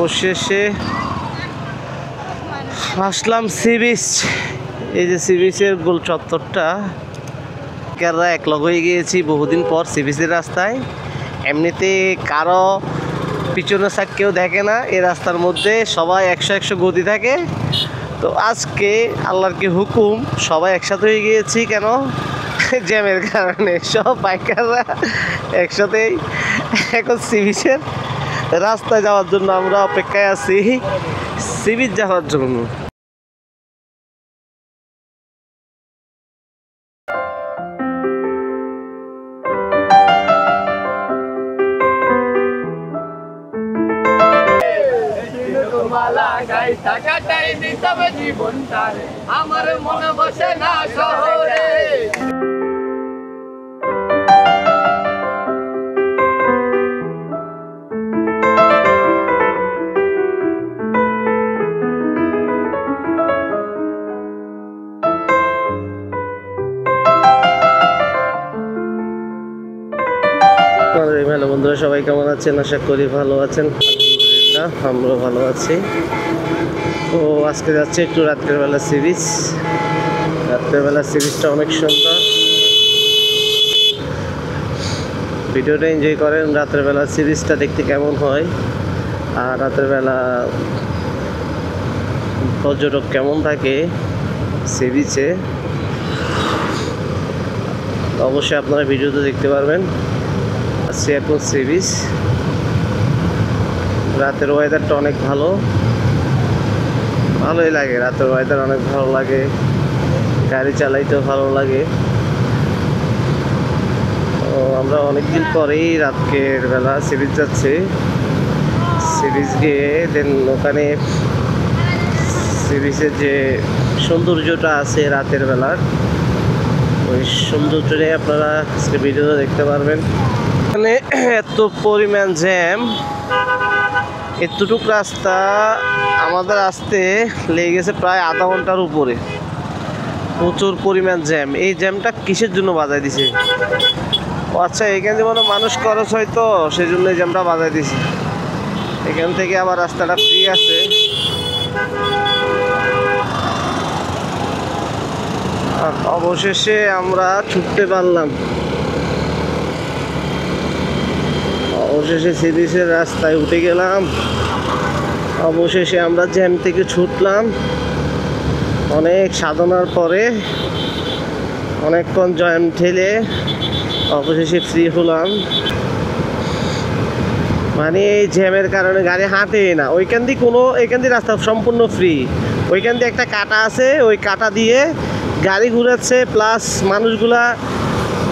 অবশেষে আসলাম sea beach. এই যে সি বিচের গোল চত্বরটা কেরা এক লগ হয়ে গিয়েছি বহুদিন পর সি বিচের রাস্তায়। এমনিতে কারো পিছনে সাইড কেউ দেখে না, এই রাস্তার মধ্যে সবাই 100 গতি থাকে। তো আজকে আল্লাহর কি হুকুম সবাই একসাথে হয়ে গিয়েছি। কেন? জ্যামের কারণে সব বাইকাররা একসাথেই এখন সি বিচের রাস্তায় যাওয়ার জন্য আমরা অপেক্ষায় আছি সি বিচ যাওয়ার জন্য। আমার মনে বসে না শহরে। হ্যালো বন্ধুরা, সবাই কেমন আছেন? আশা করি ভালো আছেন। আলহামদুলিল্লাহ আমরা ভালো আছি। তো আজকে যাচ্ছে একটু রাত্রের বেলা সি বিচ। রাত্রের বেলা সি বিচটা অনেক সুন্দর, ভিডিওটা এনজয় করেন। রাত্রের বেলা সি বিচটা দেখতে কেমন হয় আর রাতের বেলা পর্যটক কেমন থাকে সি বিচে, অবশ্যই আপনারা ভিডিওতে দেখতে পারবেন। আসছি এখন সি বিচ। রাতের ওয়েদারটা অনেক ভালোই লাগে। রাতের ওয়েদার অনেক ভালো লাগে, গাড়ি চালাইতেও ভালো লাগে। তো আমরা অনেকদিন পরেই রাতের বেলা সি বিচ যাচ্ছি। সি বিচ গিয়ে দেন ওখানে সি বিচের যে সৌন্দর্যটা আছে রাতের বেলার, ওই সৌন্দর্যটাই আপনারা আজকে ভিডিওতে দেখতে পারবেন। এখানে এত পরিমাণ জ্যাম, এতটুক রাস্তা আমাদের আসতে লেগে গেছে প্রায় আধা ঘন্টার উপরে। প্রচুর পরিমাণ জ্যাম। এই জ্যামটা কিসের জন্য বাজায় দিছে? ও আচ্ছা, এখানে যেমন মানুষ খরচ হয়তো সেই জন্য এই জ্যামটা বাজায় দিছে। এখান থেকে আবার রাস্তাটা ফ্রি আছে। অবশেষে আমরা ছুটতে পারলাম। অবশেষে সি বিচের রাস্তায় উঠে গেলাম। অবশেষে আমরা জ্যাম থেকে ছুটলাম। অনেক সাধনার পরে অনেকক্ষণ জ্যাম ঠেলে অবশেষে ফ্রি হলাম। মানে এই জ্যামের কারণে গাড়ি হাঁটে না। এখান দিয়ে রাস্তা সম্পূর্ণ ফ্রি। ওইখান দিয়ে একটা কাটা আছে, ওই কাটা দিয়ে গাড়ি ঘুরাচ্ছে, প্লাস মানুষগুলা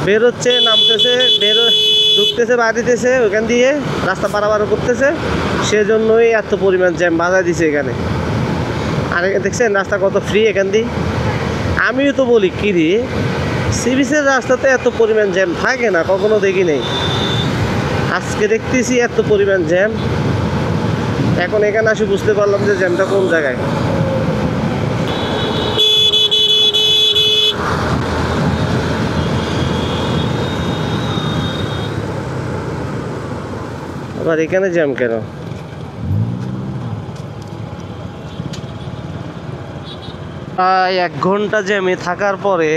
বেরোচ্ছে, নামতেছে, ঢুকতেছে, বাড়িতেছে, ওইখান দিয়ে রাস্তা পারাপার করতেছে। সেজন্যই এত পরিমাণ জ্যাম বাধা দিছে এখানে। আর দেখছেন রাস্তা কত ফ্রি এখান দিয়ে। আমিও তো বলি কি রে, সি বিচের রাস্তাতে এত পরিমাণ জ্যাম থাকে না, কখনো দেখি নেই। আজকে দেখতেছি এত পরিমাণ জ্যাম। এখন এখানে আসি বুঝতে পারলাম যে জ্যামটা কোন জায়গায়। আবার এখানে জ্যাম কেন? প্রায় 1 ঘন্টা জ্যামে থাকার পরে,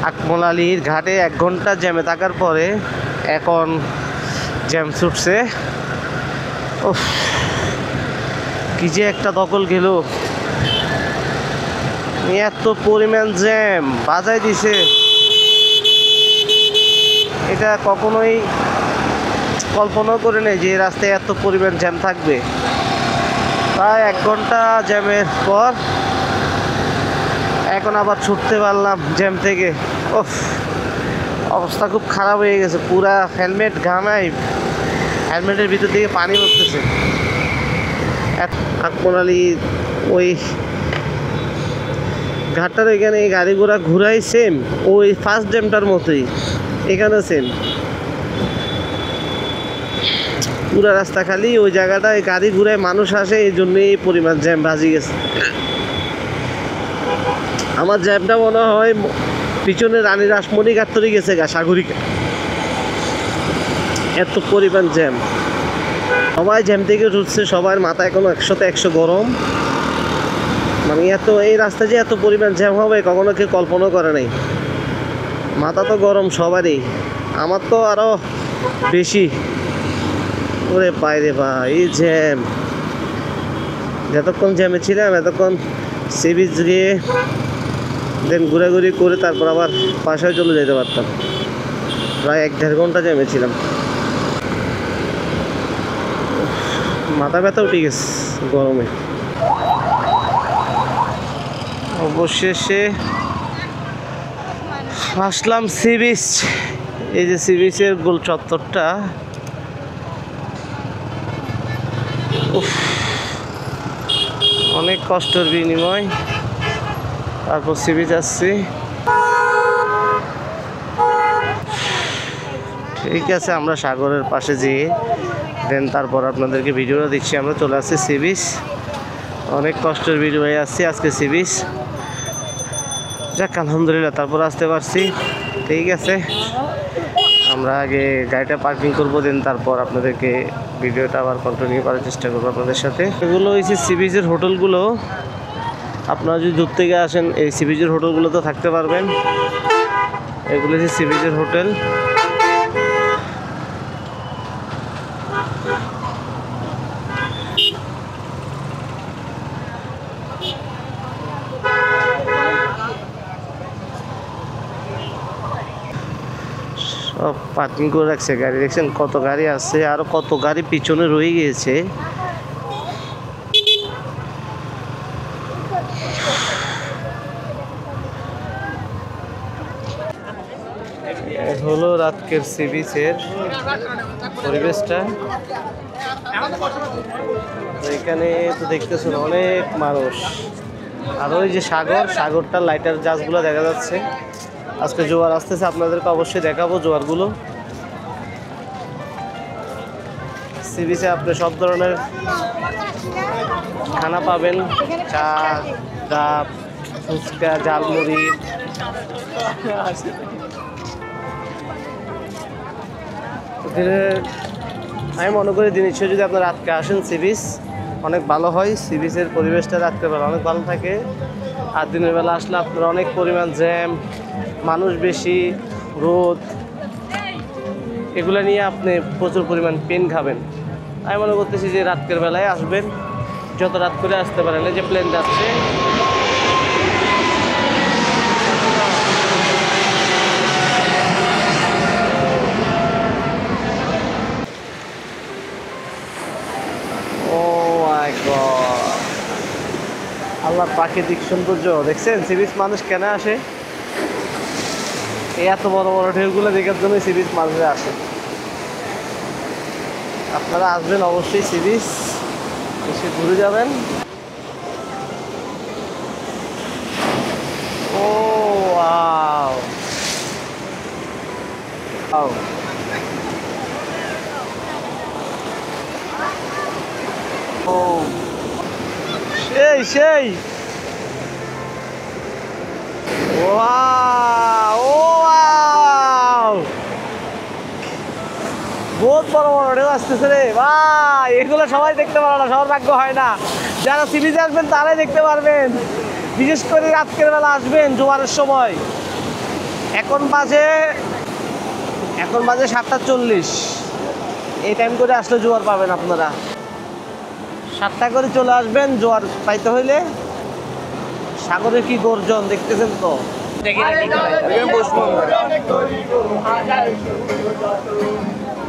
আকমল-আলীর ঘাটে 1 ঘন্টা জ্যামে থাকার পরে এখন জ্যাম ছুটছে। উফ, কি যে একটা দখল গেল। এত পরিমাণ জ্যাম বাজায় দিছে, এটা কখনোই কল্পনা করে নেই যে রাস্তায় এত পরিমাণ জ্যাম থাকবে। প্রায় 1 ঘন্টা জ্যামের পর এখন আবার ছুটতে পারলাম জ্যাম থেকে। উফ, অবস্থা খুব খারাপ হয়ে গেছে। পুরা হেলমেট ঘামাই, হেলমেটের ভিতর থেকে পানি পড়তেছে। আকমল-আলী ওই ঘাটটার ওইখানে গাড়ি ঘোড়া ঘুরাই সেম ওই ফার্স্ট জ্যামটার মতোই এখানে সেম। পুরা রাস্তা খালি, ওই জায়গাটায় গাড়ি ঘুরায় মানুষ আসে, এই জন্যই এই পরিমাণ জ্যাম বাজি গেছে। আমার জ্যামটা মনে হয় পিছনে রানী রাসমণি ঘাট তৈরি গেছে গা, সাগরিকা। এত পরিমাণ জ্যাম। সবাই জ্যাম থেকে উঠছে, সবার মাথা এখনো 100-100 গরম। মানে এত এই রাস্তা যে এত পরিমাণ জ্যাম হবে কখনো কেউ কল্পনা করে নাই। মাথা তো গরম সবারই, আমার তো আরো বেশি। ওরে বাইরে ভাই এই জ্যাম, যতক্ষণ জ্যামে ছিলাম এতক্ষণ সি বিচ গিয়ে দেন ঘোরাঘুরি করে তারপর আবার বাসায় চলে যেতে পারতাম। প্রায় 1-1.5 ঘন্টা জ্যামে ছিলাম, মাথা ব্যথা উঠে গেছে গরমে। অবশেষে আসলাম সি বিচ। এই যে সি বিচের গোল চত্বরটা, উফ, অনেক কষ্টের বিনিময় তারপর সি বিচ আসছি। ঠিক আছে, আমরা সাগরের পাশে যেয়ে দেন তারপর আপনাদেরকে ভিডিওটা দিচ্ছি। আমরা চলে আসছি সি বিচ, অনেক কষ্টের ভিডিও হয়ে আসছি আজকে সি বিচ। যাক আলহামদুলিল্লাহ তারপর আসতে পারছি। ঠিক আছে, আমরা আগে গাড়িটা পার্কিং করবো, দেন তারপর আপনাদেরকে ভিডিওটা আবার কন্টিনিউ করার চেষ্টা করবো আপনাদের সাথে। এগুলো হচ্ছে সি বিচের হোটেলগুলো। আপনারা যদি দূর থেকে আসেন এই সি বিচের হোটেলগুলোতে থাকতে পারবেন। এগুলো হচ্ছে সি বিচের হোটেল। সব পার্কিং করে রাখছে গাড়ি, দেখছেন কত গাড়ি আছে, আর কত গাড়ি পিছনে রয়ে গিয়েছে। হলো রাতকের সি বিচের পরিবেশটা। এখানে তো দেখতেছেন অনেক মানুষ, আর ওই যে সাগরটার লাইটার জাহাজগুলো দেখা যাচ্ছে। আজকে জোয়ার আসতেছে, আপনাদেরকে অবশ্যই দেখাবো জোয়ারগুলো। সি বিচে আপনি সব ধরনের খানা পাবেন, চা, ডাব, ফুচকা, ঝালমুড়ি। আমি মনে করি জিনিস যদি আপনার রাতকে আসেন সি বিচ অনেক ভালো হয়। সি বিচের পরিবেশটা রাতকে বেলা অনেক ভালো থাকে, আর দিনের বেলা আসলে আপনার অনেক পরিমাণ জ্যাম, মানুষ বেশি, রোদ, এগুলো নিয়ে আপনি প্রচুর পরিমাণ পেন খাবেন। আমি মনে করতেছি যে রাতের বেলায় আসবেন, যত রাত করে আসতে পারেন। এই যে প্লেন যাচ্ছে, ও মাই গড, আল্লাহর প্রাকৃতিক সৌন্দর্য দেখছেন। সি বিচ মানুষ কেন আসে? এই এত বড় বড় ঢেউগুলো দেখার জন্য সি বিচ মানুষরা আসে। আপনারা আসবেন অবশ্যই সি বিচ, এসে ঘুরে যাবেন। ও ওয়াও, ওয়াও, ও সেই সেই, ওয়াও, ও ওয়াও, বহুত বড় বড় ঢেউ আসতেছে রে ভাই। এগুলো সবাই দেখতে পারে না, সবার ভাগ্য হয় না। যারা সি বিচে আসবেন তারাই দেখতে পারবেন, বিশেষ করে রাতের বেলা আসবেন জোয়ারের সময়। এখন বাজে 7:40। এই টাইম করে আসলে জোয়ার পাবেন আপনারা। 7টা করে চলে আসবেন জোয়ার পাইতে হইলে। সাগরের কি গর্জন দেখতেছেন তো।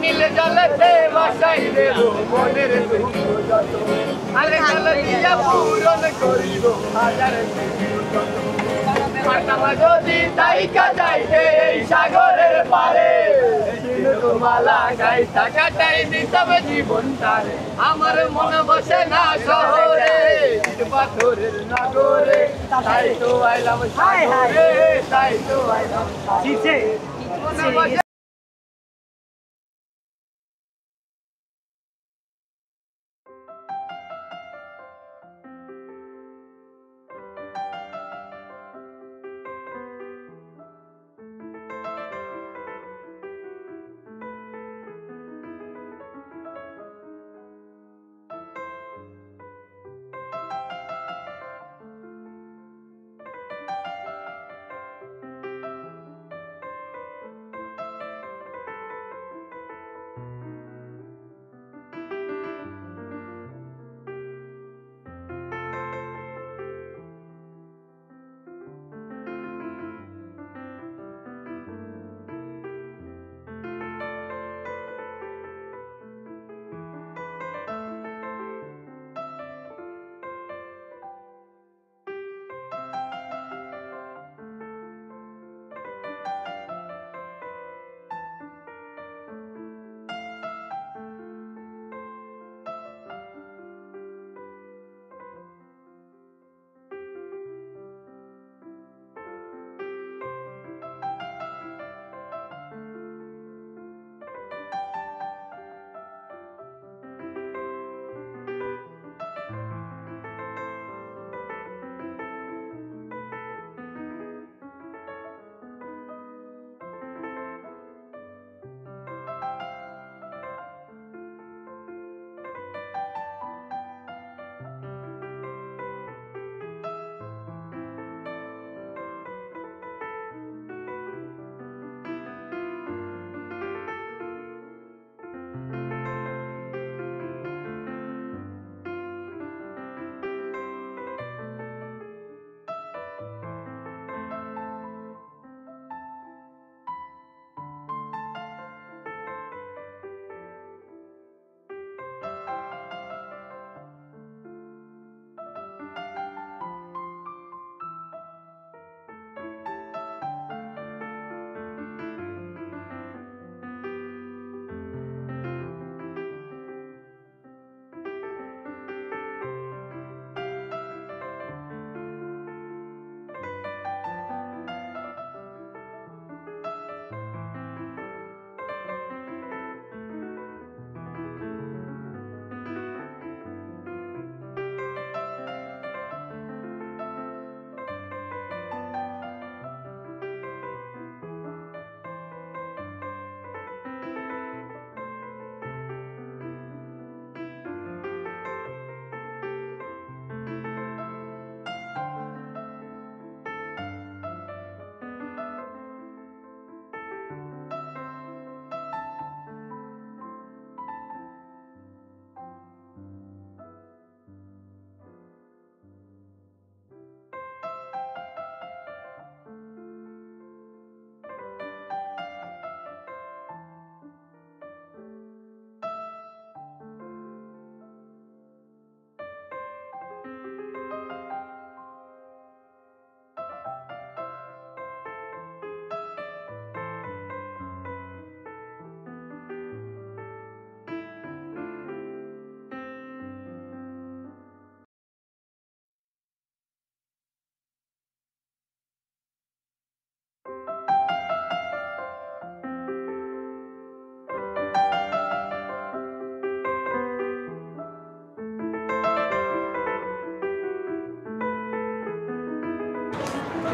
নীলে জলেতে ভাসাইবে মনের দুঃখ যত, আরে জল দিয়া পূরণ করিব হাজার মাতামা যদি তাইকা যাইতে এই সাগরের পারে, মালা গাইতা কাটাই দিতাবে জীবনটারে। আমার মনে বসে না শহরে, পাথরের নগরে, তাই তো আইলাম সাগরে, তাই তো আইলাম।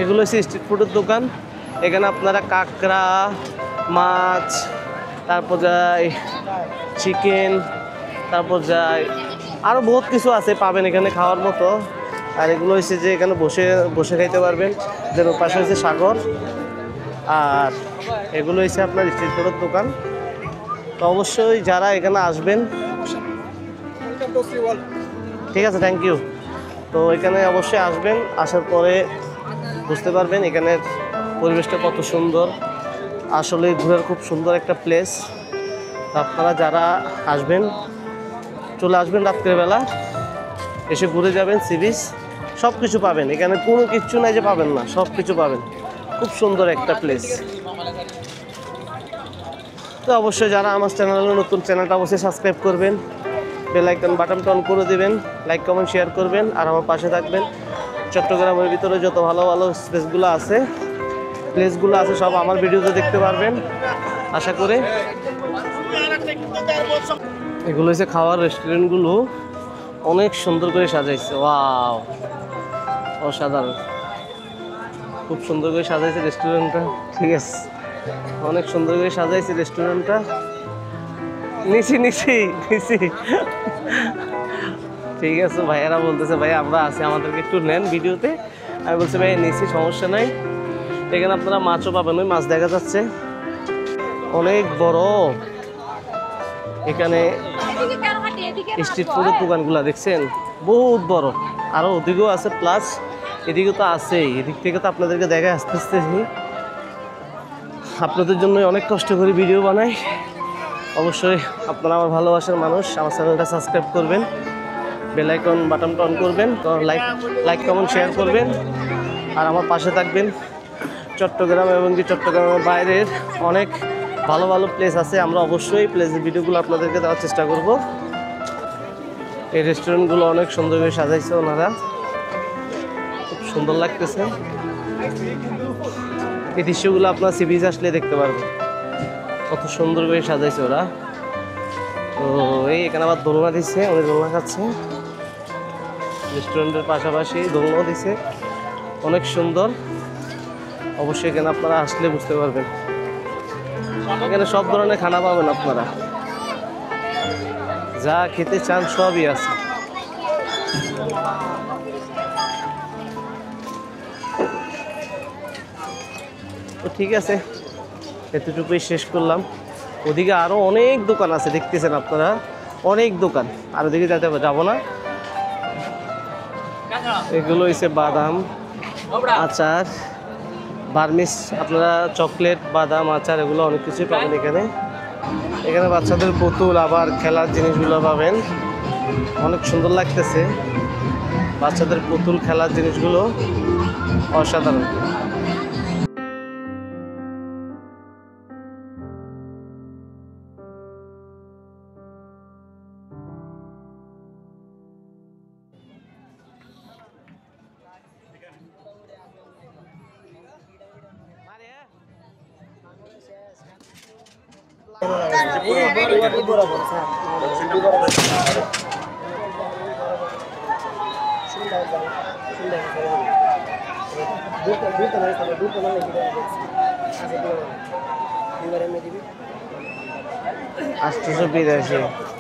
এগুলো হচ্ছে স্ট্রিট ফুডের দোকান। এখানে আপনারা কাঁকড়া, মাছ, তারপর যায় চিকেন, তারপর যায় আরও বহুত কিছু আছে পাবেন এখানে খাওয়ার মতো। আর এগুলো হচ্ছে যে এখানে বসে বসে খাইতে পারবেন। যেন পাশে হচ্ছে সাগর। আর এগুলো হচ্ছে আপনার স্ট্রিট ফুডের দোকান। তো অবশ্যই যারা এখানে আসবেন, ঠিক আছে, থ্যাংক ইউ। তো এখানে অবশ্যই আসবেন, আসার পরে বুঝতে পারবেন এখানের পরিবেশটা কত সুন্দর। আসলে ঘোরার খুব সুন্দর একটা প্লেস। আপনারা যারা আসবেন চলে আসবেন রাত্রেবেলা, এসে ঘুরে যাবেন। সি বিচ সব কিছু পাবেন এখানে, কোনো কিচ্ছু নাই যে পাবেন না, সব কিছু পাবেন। খুব সুন্দর একটা প্লেস। তো অবশ্যই যারা আমার চ্যানেলে নতুন, চ্যানেলটা অবশ্যই সাবস্ক্রাইব করবেন, বেল আইকন বাটনটা অন করে দেবেন, লাইক কমেন্ট শেয়ার করবেন, আর আমার পাশে থাকবেন। চট্টগ্রামের ভিতরে যত ভালো ভালো প্লেসগুলো আছে সব আমার ভিডিওতে দেখতে পারবেন আশা করে। এগুলো হচ্ছে খাওয়ার রেস্টুরেন্টগুলো, অনেক সুন্দর করে সাজাইছে। ওয়াও, অসাধারণ, খুব সুন্দর করে সাজাইছে রেস্টুরেন্টটা। ঠিক আছে, অনেক সুন্দর করে সাজাইছে রেস্টুরেন্টটা। নিচি ঠিক আছে, ভাইয়ারা বলতেছে ভাই আমরা আছি, আমাদেরকে একটু নেন ভিডিওতে। আমি বলছি ভাই নিচি, সমস্যা নাই। এখানে আপনারা মাছও পাবেন, ওই মাছ দেখা যাচ্ছে অনেক বড়। এখানে স্ট্রিট ফুডের দোকানগুলো দেখছেন বহুত বড়, আরও ওদিকেও আছে, প্লাস এদিকে তো আছেই। এদিক থেকে তো আপনাদেরকে দেখায় আসতেছি। আপনাদের জন্য অনেক কষ্ট করে ভিডিও বানাই। অবশ্যই আপনারা আমার ভালোবাসার মানুষ, আমার চ্যানেলটা সাবস্ক্রাইব করবেন, বেল আইকন বাটনটা অন করবেন, তো লাইক কমেন্ট শেয়ার করবেন, আর আমার পাশে থাকবেন। চট্টগ্রাম এবং কি চট্টগ্রামের বাইরের অনেক ভালো ভালো প্লেস আছে, আমরা অবশ্যই প্লেসের ভিডিওগুলো আপনাদেরকে দেওয়ার চেষ্টা করব। এই রেস্টুরেন্টগুলো অনেক সুন্দর করে সাজাইছে ওনারা, খুব সুন্দর লাগতেছে। এই দৃশ্যগুলো আপনার সি বিচ আসলে দেখতে পারবেন, কত সুন্দর করে সাজাইছে ওরা। তো এই এখানে আবার দোলনা দিচ্ছে, উনি দোলনা খাচ্ছে রেস্টুরেন্টের পাশাপাশি, দোলনাও দিচ্ছে, অনেক সুন্দর। অবশ্যই এখানে আপনারা আসলে বুঝতে পারবেন, এখানে সব ধরনের খানা পাবেন আপনারা, যা খেতে চান সবই আছে। তো ঠিক আছে, এতটুকুই শেষ করলাম। ওদিকে আরও অনেক দোকান আছে, দেখতেছেন আপনারা, অনেক দোকান। আর ওদিকে যাবো না। এগুলো হচ্ছে বাদাম আচার, বার্মিস, আপনারা চকলেট, বাদাম, আচার, এগুলো অনেক কিছুই পাবেন এখানে। এখানে বাচ্চাদের পুতুল, আবার খেলার জিনিসগুলো পাবেন, অনেক সুন্দর লাগতেছে। বাচ্চাদের পুতুল, খেলার জিনিসগুলো অসাধারণ। আষ্টশো 82